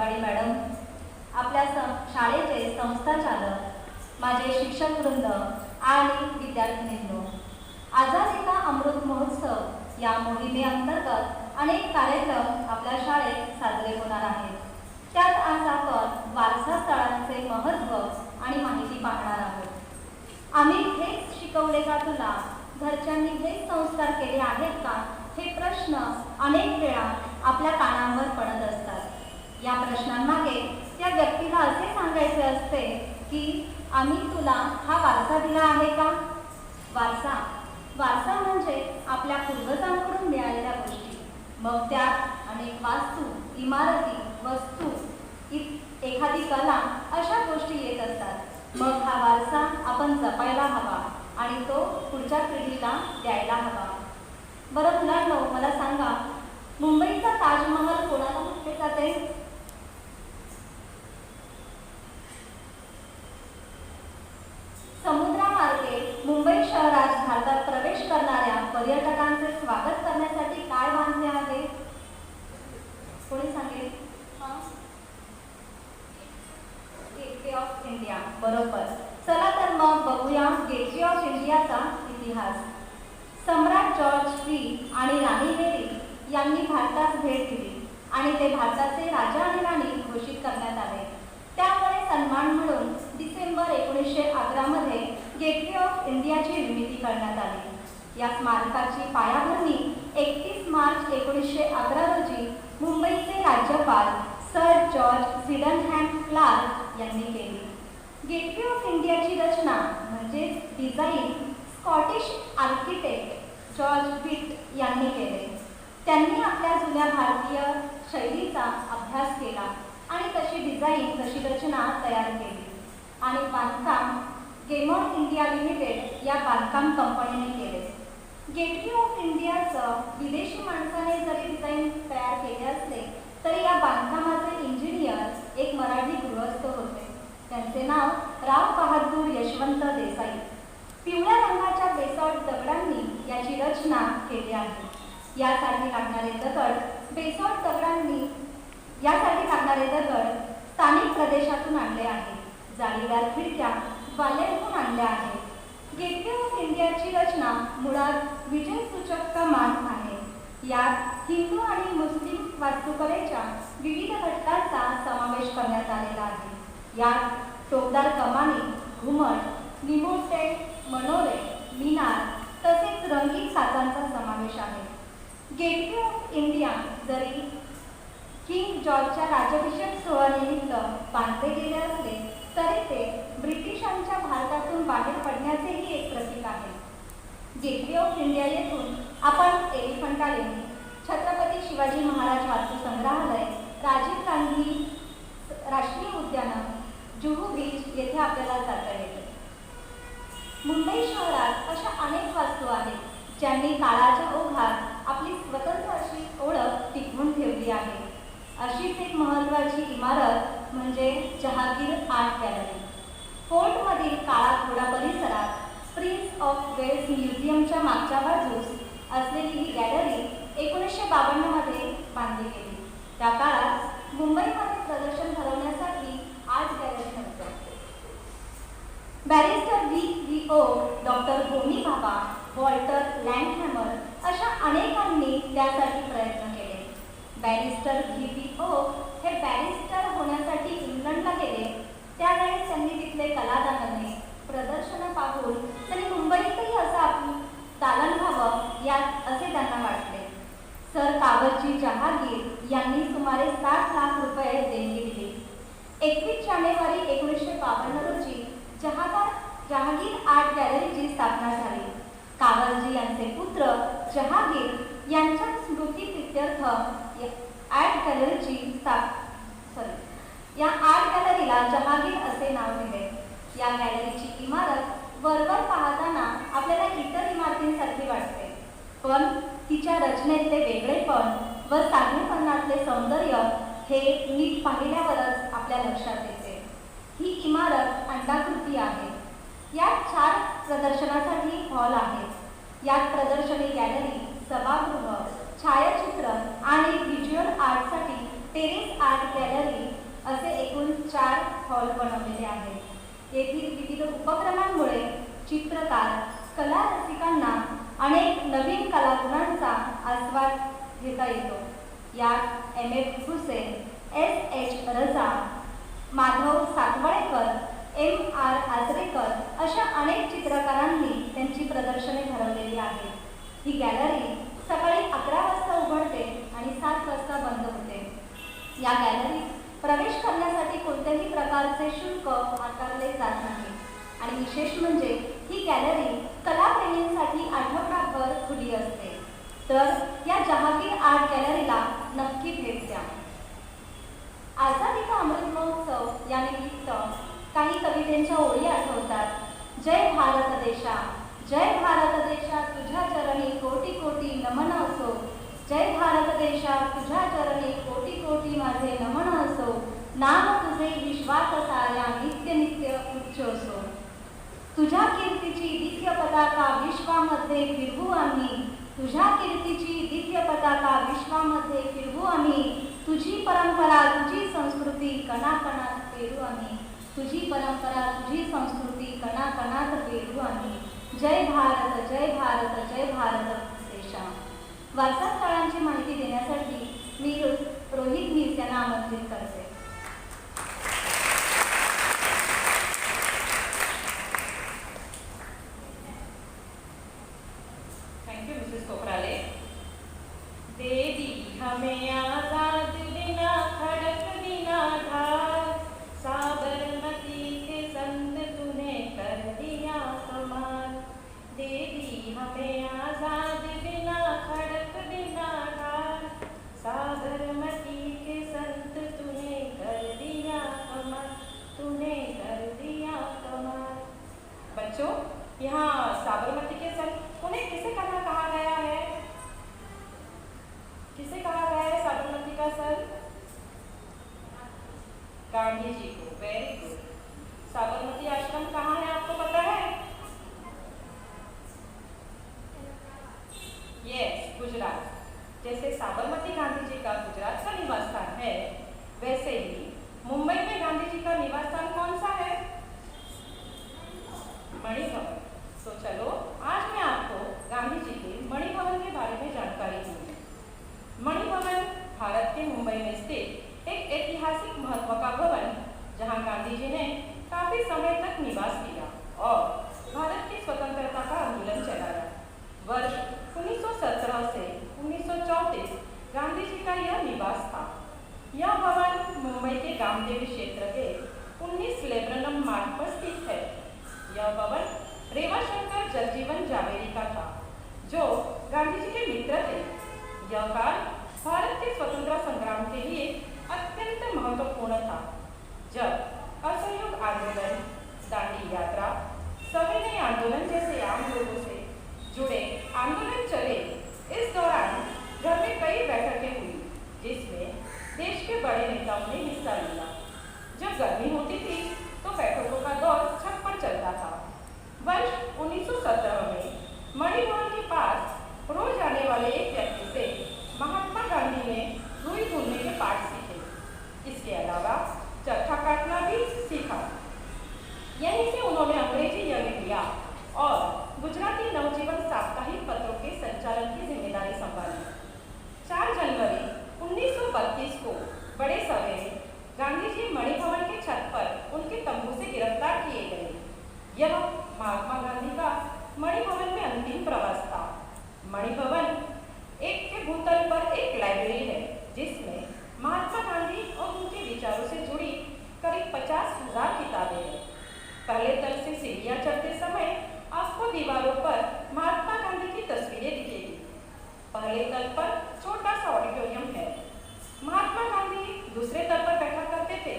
Waghwadi madam, आपल्या शाळेचे संस्थाचालक, माझे शिक्षक वृंद आणि विद्यार्थिनींनो, आझादी का अमृत महोत्सव या मोहिमेअंतर्गत अनेक कार्यक्रम आपल्या शाळेत साजरे होणार आहेत. त्यात आज आपण वारसा स्थळांचे महत्त्व आणि माहिती पाहणार आहोत. आम्ही हेच शिकवले का तुला, घरच्यांनी हेच संस्कार केले आहेत का, हे प्रश्न अनेक वेळा आपल्या कानावर पडत असतात. या प्रश्नांमागे त्या व्यक्तीला असे सांगायचे असते की आम्ही तुला हा वारसा दिला आहे का. वारसा म्हणजे आपल्या पूर्वजांकडून मिळालेल्या गोष्टी, मग त्यात अनेक वास्तू, इमारती, वस्तू, एखादी कला अशा गोष्टी येत असतात. मग हा वारसा आपण जपायला हवा आणि तो पुढच्या पिढीला द्यायला हवा. बरं मुलांनो, मला सांगा, मुंबईचा ताजमहल कोणाला म्हटले जाते? समुद्रामार्गे मुंबई शहरात भारतात प्रवेश करणाऱ्या पर्यटकांचे स्वागत करण्यासाठी काय बांधले आहे? कोणी सांगेल? Gateway of India. बरोबर. चला तर मग बघूया गेटवे ऑफ इंडियाचा इतिहास. सम्राट जॉर्ज III आणि राणी मेरी यांनी भारतास भेट दिली आणि ते भारताचे राजा आणि राणी घोषित करण्यात आले. त्यामुळे सन्मान म्हणून डिसेंबर 1911 मध्ये गेटवे ऑफ इंडियाची निर्मिती करण्यात आली. या स्मारकाची पायाभरणी 31 मार्च 1911 रोजी मुंबईचे राज्यपाल सर जॉर्ज सिडनहॅम क्लार्क यांनी केली. गेटवे ऑफ इंडियाची रचना म्हणजे डिझाईन स्कॉटिश आर्किटेक्ट जॉर्ज विट यांनी केले. त्यांनी आपल्या जुन्या भारतीय शैलीचा अभ्यास केला आणि तशी डिझाईन, तशी रचना तयार केली आणि बांधकाम गेमॉन इंडिया लिमिटेड या बांधकाम कंपनीने केले. गेटवे ऑफ इंडियाचं विदेशी माणसाने जरी डिझाईन तयार केले असले तरी या बांधकामाचे इंजिनियर एक मराठी गृहस्थ होते. त्यांचे नाव राव बहादूर यशवंत देसाई. पिवळ्या रंगाच्या बेसॉल्ट दगडांनी याची रचना केली आहे. यासाठी लागणारे दगड स्थानिक प्रदेशातून आणले आहेत. जाळीदार खिडक्या ग्वाल्हेरहून आणल्या आहेत. गेटवे ऑफ इंडियाची रचना मुळात विजयसूचक कमान आहे. यात हिंदू आणि मुस्लिम वास्तुकलेच्या विविध घटकांचा समावेश करण्यात आलेला आहे. यात टोकदार कमानी, घुमट, निमुळते, मनोरे, मिनार तसेच रंगीत साचांचा समावेश आहे. गेटवे ऑफ इंडिया जरी किंग जॉर्जच्या राज्याभिषेक सोहळ्यानिमित्त बांधले गेले असले तरी ते ब्रिटिशांच्या भारतातून बाहेर पडण्याचेही एक प्रतीक आहे. गेटवे ऑफ इंडिया येथून आपण एलिफंटा लेणी, छत्रपती शिवाजी महाराज वास्तू संग्रहालय, राजीव गांधी राष्ट्रीय उद्यान, जुहू बीच येथे आपल्याला जाता येते. मुंबई शहरात अशा अनेक वास्तू आहेत ज्यांनी काळाच्या ओघात आपली स्वतंत्र अशी ओळख टिकवून ठेवली आहे. अशीच एक महत्त्वाची इमारत म्हणजे जहांगीर आर्ट गॅलरी. फोर्टमधील काळा घोडा परिसरात प्रिन्स ऑफ वेल्स म्युझियमच्या मागच्या बाजूस असलेली ही गॅलरी 1952 मध्ये बांधली गेली. त्या काळात मुंबईमध्ये प्रदर्शन भरवण्यासाठी आर्ट गॅलरी नव्हतं. Barrister V.V.O., doctor Homi Bhabha, Walter Langhammer अशा अनेकांनी त्यासाठी प्रयत्न केले. Barrister V.V.O. हे बॅरिस्टर होण्यासाठी इंग्लंडला गेले. त्यावेळेस त्यांनी तिथले कलादालने, प्रदर्शनं पाहून त्यांनी मुंबईतही असं आपलं दालन व्हावं यात असे त्यांना वाटले. सर कावतजी जहागीर यांनी सुमारे 60 लाख रुपये देणगी दिली. 21 जानेवारी 1952 रोजी जहांगीर आर्ट गॅलरीची स्थापना झाली. कावतजी यांचे पुत्र जहागीर यांच्या स्मृतीप्रित्यर्थ या आर्ट गॅलरीला जहांगीर असे नाव दिले. या गॅलरीची इमारत वरवर पाहताना आपल्याला इतर इमारतींसारखी वाटते, पण तिच्या रचनेतले वेगळेपण व साधेपणातले सौंदर्य हे नीट पाहिल्यावरच आपल्या लक्षात येते. ही इमारत अंडाकृती आहे. यात 4 प्रदर्शनासाठी हॉल आहेत. यात प्रदर्शनी गॅलरी, सभागृह, छायाचित्र आणि व्हिज्युअल आर्टसाठी टेरेस आर्ट गॅलरी असे एकूण 4 हॉल बनवलेले आहेत। येथील विविध उपक्रमांमुळे चित्रकार, कला रसिकांना अनेक नवीन कलागुणांचा आस्वाद घेता येतो। यात M.F. हुसेन, S.H. रजा, माधव सातवळेकर, M.R. आजरेकर अशा अनेक चित्रकारांनी त्यांची प्रदर्शने भरवलेली आहेत। ही गॅलरी सकाळी 11 वाजता उघडते आणि 7 वाजता बंद होते। या गॅलरीत प्रवेश करण्यासाठी कोणत्याही प्रकारचे शुल्क आकारले जात नाही आणि विशेष म्हणजे ही गॅलरी कलाप्रेमींसाठी आठवडाभर खुली असते। तर या जहागीर आर्ट गॅलरीला नक्की भेट द्या। आझादी का अमृत महोत्सव या निमित्त काही कवितेच्या ओळी आठवतात। जय भारत देशा, जय भारत देशा, तुझ्या चरणी कोटी कोटी नमन असो। जय भारत देशा, तुझ्या चरणी कोटी कोटी माझे नमन असो। नाम तुझे विश्वात साऱ्या नित्य नित्य उच्च असो। तुझ्या कीर्तीची दिव्य पताका विश्वामध्ये फिरवू आम्ही। तुझ्या कीर्तीची दिव्य पताका विश्वामध्ये फिरवू आम्ही। तुझी परंपरा, तुझी संस्कृती कणाकणात पेरू आम्ही। तुझी परंपरा, तुझी संस्कृती कणाकणात पेरू आम्ही। जय भारत, जय भारत, जय भारत देशा। वारसा स्थळांची माहिती देण्यासाठी मी रोहित मीस यांना आमंत्रित करते। Thank you Mrs Koprale. दे दी हमें आजाद बिना खड़क बिना धार, साबरमती के संत तूने कर दिया कमाल। दे दी हमें आजाद बिना खड़क बिना धार, साबरमती के संत तूने कर दिया कमाल, तूने कर दिया कमाल। बच्चों, यहाँ साबरमती के संत उन्हें किसे कहा गया है? किसे कहा गया है साबरमती का संत? गांधी जी को। Very good. साबरमती आश्रम कहाँ है, आपको पता है? यस, गुजरात। जैसे साबरमती गांधी जी का गुजरात का निवास स्थान है, वैसे ही मुंबई में गांधी जी का निवास स्थान कौन सा है? मणिभवन। तो चलो आज मैं आपको गांधी जी के मणिभवन के बारे में जानकारी दूंगी। मणिभवन भारत के मुंबई में स्थित एक ऐतिहासिक महत्व का भवन, जहां गांधी जी ने काफी समय तक निवास किया और भारत की स्वतंत्रता का आंदोलन चलाया। वर्ष 1917 से 1934 गांधी जी का यह निवास था। यह भवन मुंबई के गामदेवी क्षेत्र के 19 लेब्रनम मार्ग पर स्थित है। यह भवन रेवाशंकर जगजीवन जावेरी का था, जो गांधी जी के मित्र थे। यह काल भारत के स्वतंत्रता संग्राम के लिए अत्यंत महत्वपूर्ण था, जब असहयोग आंदोलन, दांडी यात्रा, सविनय आंदोलन जैसे आम लोगों से जुड़े आंदोलन चले। इस दौरान घर में कई बैठकें हुई, जिसमें देश के बड़े नेताओं ने हिस्सा लिया। जब गर्मी होती थी तो बैठकों का दौर छत पर चलता था। वर्ष 1917 में मणिभवन के पास रोज आने वाले एक व्यक्ति से महात्मा गांधी ने रुई बुनने के पाठ सीखे। इसके अलावा चरखा काटना भी सीखा। यहीं से उन्होंने अंग्रेजी यज्ञ लिया और गुजराती नवजीवन साप्ताहिक पत्रों के संचालन की जिम्मेदारी संभाली। 4 जनवरी 1932 को बड़े सवेरे गांधी जी मणिभवन के छत पर उनके तंबू से गिरफ्तार किए गए। यह महात्मा गांधी का मणिभवन में अंतिम प्रवास था। मणिभवन एक के भूतल पर एक लाइब्रेरी है, जिसमें महात्मा गांधी और उनके विचारों से जुड़ी करीब 50,000 किताबें हैं। पहले तल से सीढ़ियां चढ़ते समय आपको दीवारों पर महात्मा गांधी की तस्वीरें दिखेगी। पहले तल पर छोटा सा ऑडिटोरियम है। महात्मा गांधी दूसरे तल पर बैठा करते थे।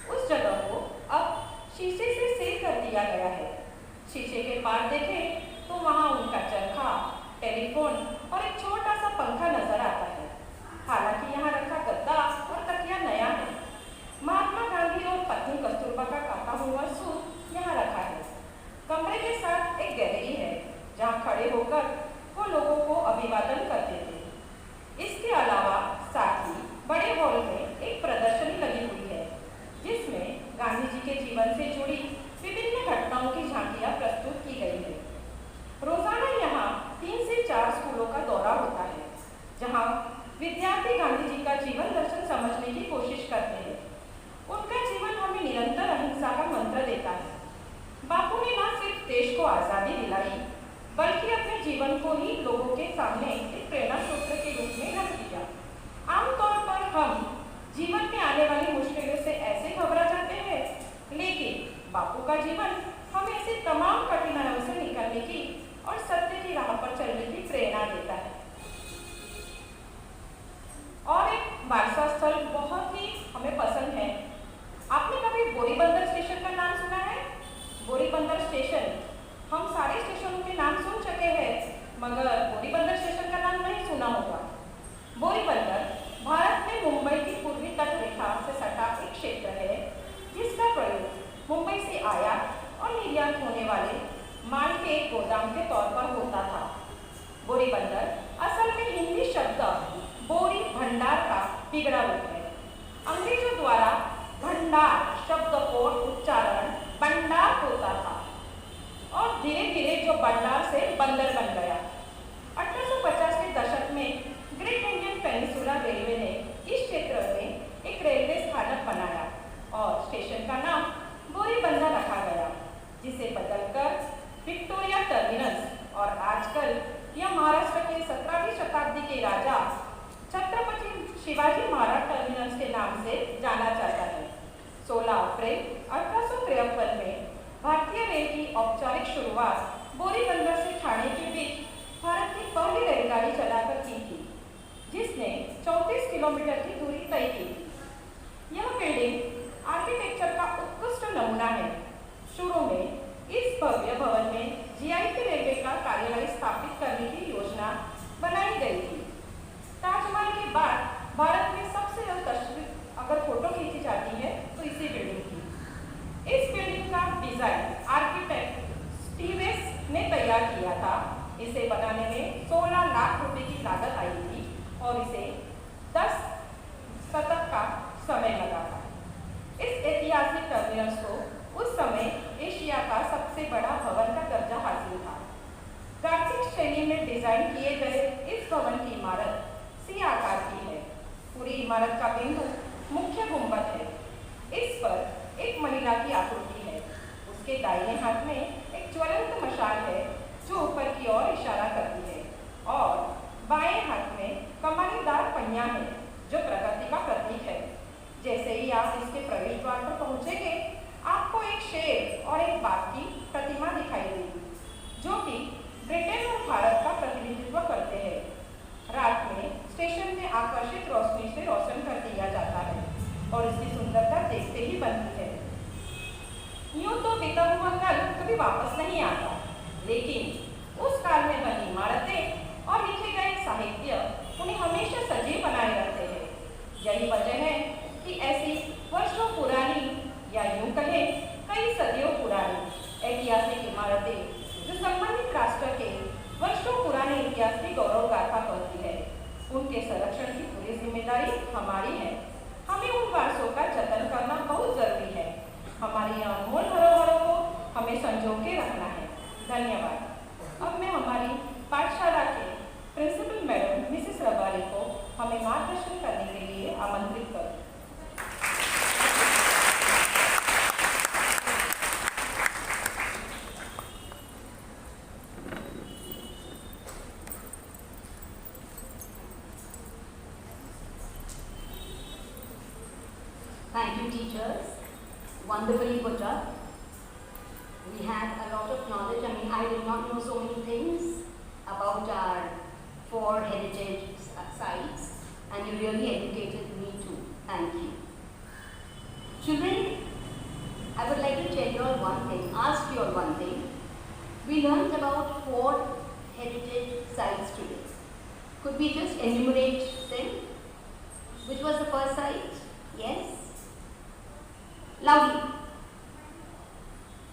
उस जगह को अब शीशे से सील कर दिया गया है। शीशे के पार देखें तो वहां उनका चरखा, टेलीफोन को आज़ादी दिलाई, बल्कि अपने जीवन को ही लोगों के सामने एक प्रेरणा स्रोत के रूप में रख दिया। आमतौर पर हम जीवन में आने वाली मुश्किलों से ऐसे घबरा जाते हैं, लेकिन बापू का जीवन हमें ऐसे तमाम कठिनाइयों से निकलने की और सत्य की राह पर चलने की प्रेरणा देता है। और एक वारसा स्थल बहुत ही हमें पसंद है। आपने कभी बोरीबंदर स्टेशन का नाम सुना है? बोरीबंदर स्टेशन, हम सारे स्टेशनों के नाम सुन चुके हैं, मगर बोरीबंदर स्टेशन का नाम नहीं सुना होगा। बोरीबंदर भारत में मुंबई की पूर्वी तट रेखा से सटा एक क्षेत्र है, जिसका प्रयोग मुंबई से आयात और निर्यात होने वाले माल के एक गोदाम के तौर पर होता था। बोरीबंदर असल में हिंदी शब्द बोरी भंडार का बिगड़ा रूप है। अंग्रेजों द्वारा भंडार शब्द को उच्चारण बंडार होता था और धीरे धीरे जो बंडार से बंदर बन गया। 1850 के दशक में ग्रेट इंडियन पेनिनसुला रेलवे ने इस क्षेत्र में एक रेलवे स्थानक बनाया और स्टेशन का नाम बोरीबंदर रखा गया, जिसे बदलकर विक्टोरिया टर्मिनस और आजकल यह महाराष्ट्र के 17वीं शताब्दी के राजा छत्रपति शिवाजी महाराज टर्मिनस के नाम से जाना जाता है। 16 अप्रैल 1853 में भारतीय रेल की औपचारिक शुरुआत बोरीबंदर से ठाणे के बीच भारत की पहली रेलगाड़ी चलाकर की थी, जिसने 34 किलोमीटर की दूरी तय की थी। यह बिल्डिंग आर्किटेक्चर का उत्कृष्ट नमूना है। शुरू में इस भव्य भवन में जीआईटी रेलवे का कार्यालय स्थापित करने की योजना बनाई गई थी। ताजमहल के बाद भारत में सबसे ज्यादा तस्वीर अगर फोटो खींची जाती है तो इसी बिल्डिंग की। इस बिल्डिंग का डिजाइन आर्किटेक्ट स्टीवेंस ने तैयार किया था। इसे बनाने में 16 लाख रुपए की लागत आई थी और इसे 10 शतक का समय लगा था। इस ऐतिहासिक टर्मिनस को उस समय एशिया का सबसे बड़ा भवन का दर्जा हासिल था। गॉथिक शैली में डिजाइन किए गए इस भवन की इमारत सी आकार की है। पूरी इमारत का बिंदु मुख्य गुंबद है। इस पर एक महिला की आकृति है। उसके दाहिने हाथ में एक ज्वलंत मशाल है जो ऊपर की ओर इशारा करती है और बाएं हाथ में कमानीदार पहिया है जो प्रगति का प्रतीक है। जैसे ही आप इसके प्रवेश द्वार पर पहुंचेंगे, आपको एक शेर और एक बाघ की प्रतिमा दिखाई देगी, जो कि ब्रिटेन और भारत का प्रतिनिधित्व करते हैं। रात में स्टेशन में आकर्षित रोशनी से रोशन कर दिया जाता है और इसकी सुंदरता देखते ही बनती है। यूं तो बीता हुआ कल कभी वापस नहीं आता, लेकिन उस काल में बनी इमारतें और लिखे गए साहित्य उन्हें हमेशा सजीव बनाए रखते हैं। यही वजह है कि ऐसी वर्षों पुरानी या यूं कहें कई सदियों पुरानी ऐतिहासिक इमारतें जो संबंधित राष्ट्र के वर्षों पुराने इतिहास की गौरव गाथा कहती है, उनके संरक्षण की पूरी जिम्मेदारी हमारी है। हमें उन वारसों का जतन करना बहुत जरूरी है। हमारी अनमोल धरोहरों को हमें संजो के रखना है। धन्यवाद। अब मैं हमारी पाठशाला के प्रिंसिपल मैडम मिसेस रबारी को हमें मार्गदर्शन करने के लिए आमंत्रित करूँ। Thank you, teachers. Wonderfully put up. We had a lot of knowledge. I mean, I did not know so many things about our 4 heritage sites, and you really educated me too. Thank you. Children, I would like to tell you all one thing, ask you all one thing. We learned about 4 heritage sites today. Could we just enumerate them? Which was the first site? Yes? Loudly.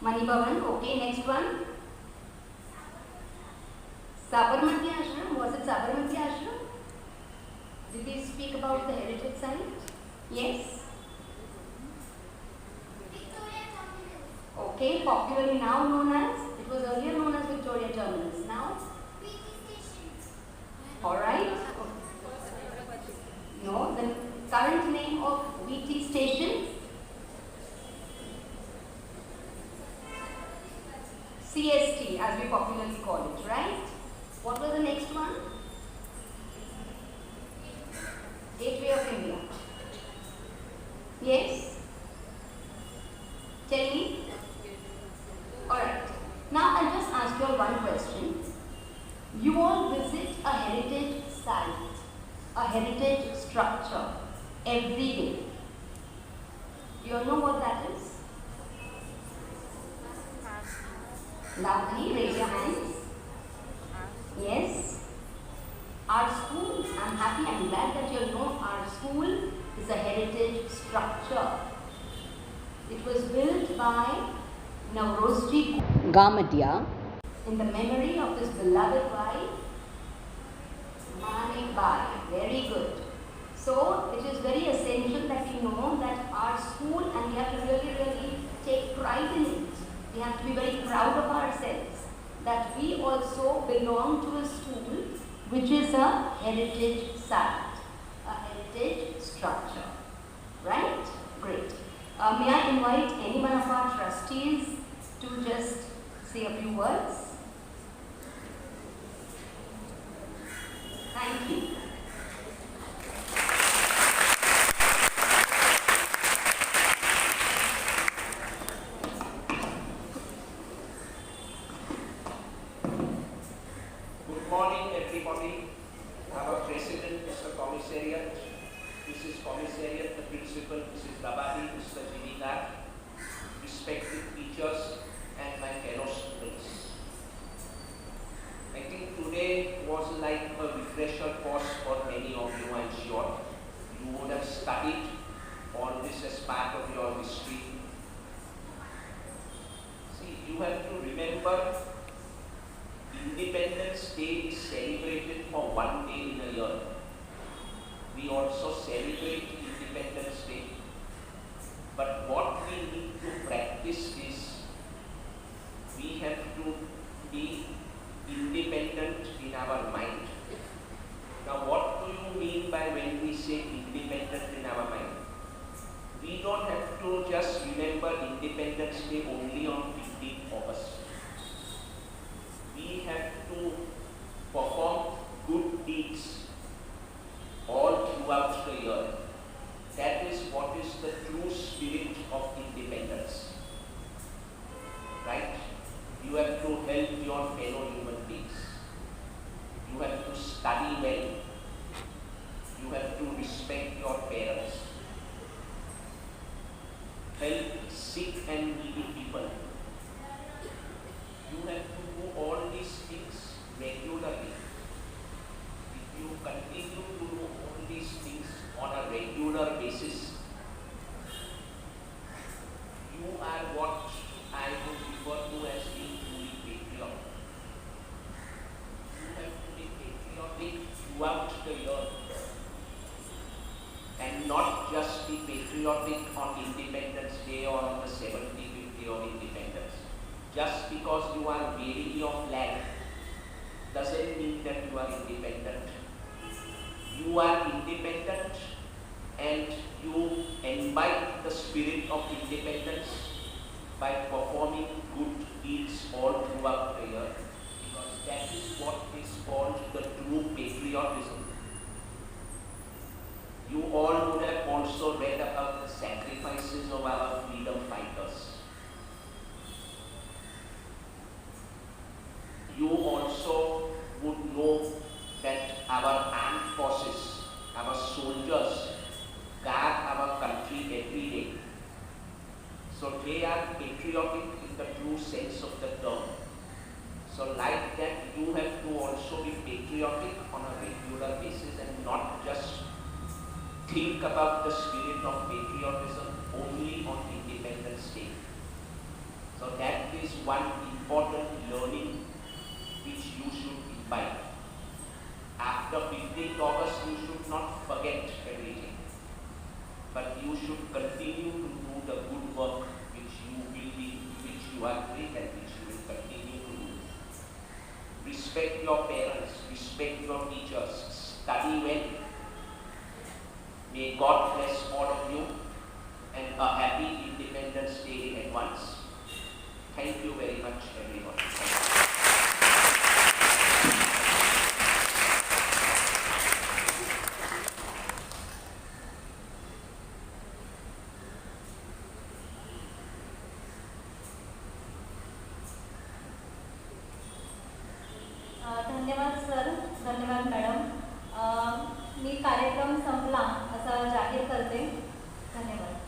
Mani Bhavan, okay, next one. Sabarmati Ashram, was it Sabarmati Ashram? Did we speak about the heritage site? Yes? Victoria Terminus. Okay, popularly now known as, it was earlier known as Victoria Terminus, now? PT Station. Alright. No, the current name of VT station? CST. popularly call it, right? What was the next one? Gateway of India. Yes? Tell me. Alright. Now I'll just ask you all one question. You all visit a heritage site, a heritage structure every day. You all know what that is? Loudly, raise your hands. Yes? Our school, I'm happy, I'm glad that you all know our school is a heritage structure. It was built by Nauroji Gamadia in the memory of his beloved wife, Manikbai. Very good. So, it is very essential that we know that our school, and we have to really take pride in it. We have to be very proud of ourselves that we also belong to a school which is a heritage site, a heritage structure. Right? Great. May I invite any one of our trustees to just say a few words? Thank you. Good morning, everybody. Our President, Mr. Commissariat, Mrs. Commissariat, the Principal, Mrs. Labadi, Mr. Jivika, respected teachers, and my fellow students. I think today was like a refresher course for many of you, I'm sure. You would have studied all this as part of your history. See, you have to remember Independence Day is celebrated for one day in a year. We also celebrate Independence Day. But what we need to practice is we have to be independent in our mind. Now, what do you mean by when we say independent in our mind? We don't have to just remember Independence Day only on 15th August. We have to perform good deeds all throughout the year. That is what is the true spirit of independence. Right? You have to help your fellow human beings. You have to study well. You have to respect your parents. Help sick and needy people. You have to do all these things regularly. If you continue to do all these things on a regular basis, you are what I would refer to as being truly patriotic. You have to be patriotic throughout the year and not just be patriotic on Independence Day or on the 75th day of independence. Just because you are waving your flag doesn't mean that you are independent. You are independent and you imbibe the spirit of independence by performing good deeds all throughout the year, because that is what is called the true patriotism. You all would have also read about the sacrifices of our freedom fighters. You also would know that our armed forces, our soldiers, guard our country every day. So they are patriotic in the true sense of the term. So like that, you have to also be patriotic on a regular basis and not just think about the spirit of patriotism only on Independence Day. So that is one important learning which you should imbibe. After 15th August, you should not forget everything, but you should continue to do the good work which you are doing and which you will continue to do. Respect your parents, respect your teachers, study well. May God bless all of you, and a happy Independence Day in advance. Thank you very much, everyone. धन्यवाद sir, धन्यवाद madam. मी कार्यक्रम संपला असं जाहीर करते. धन्यवाद.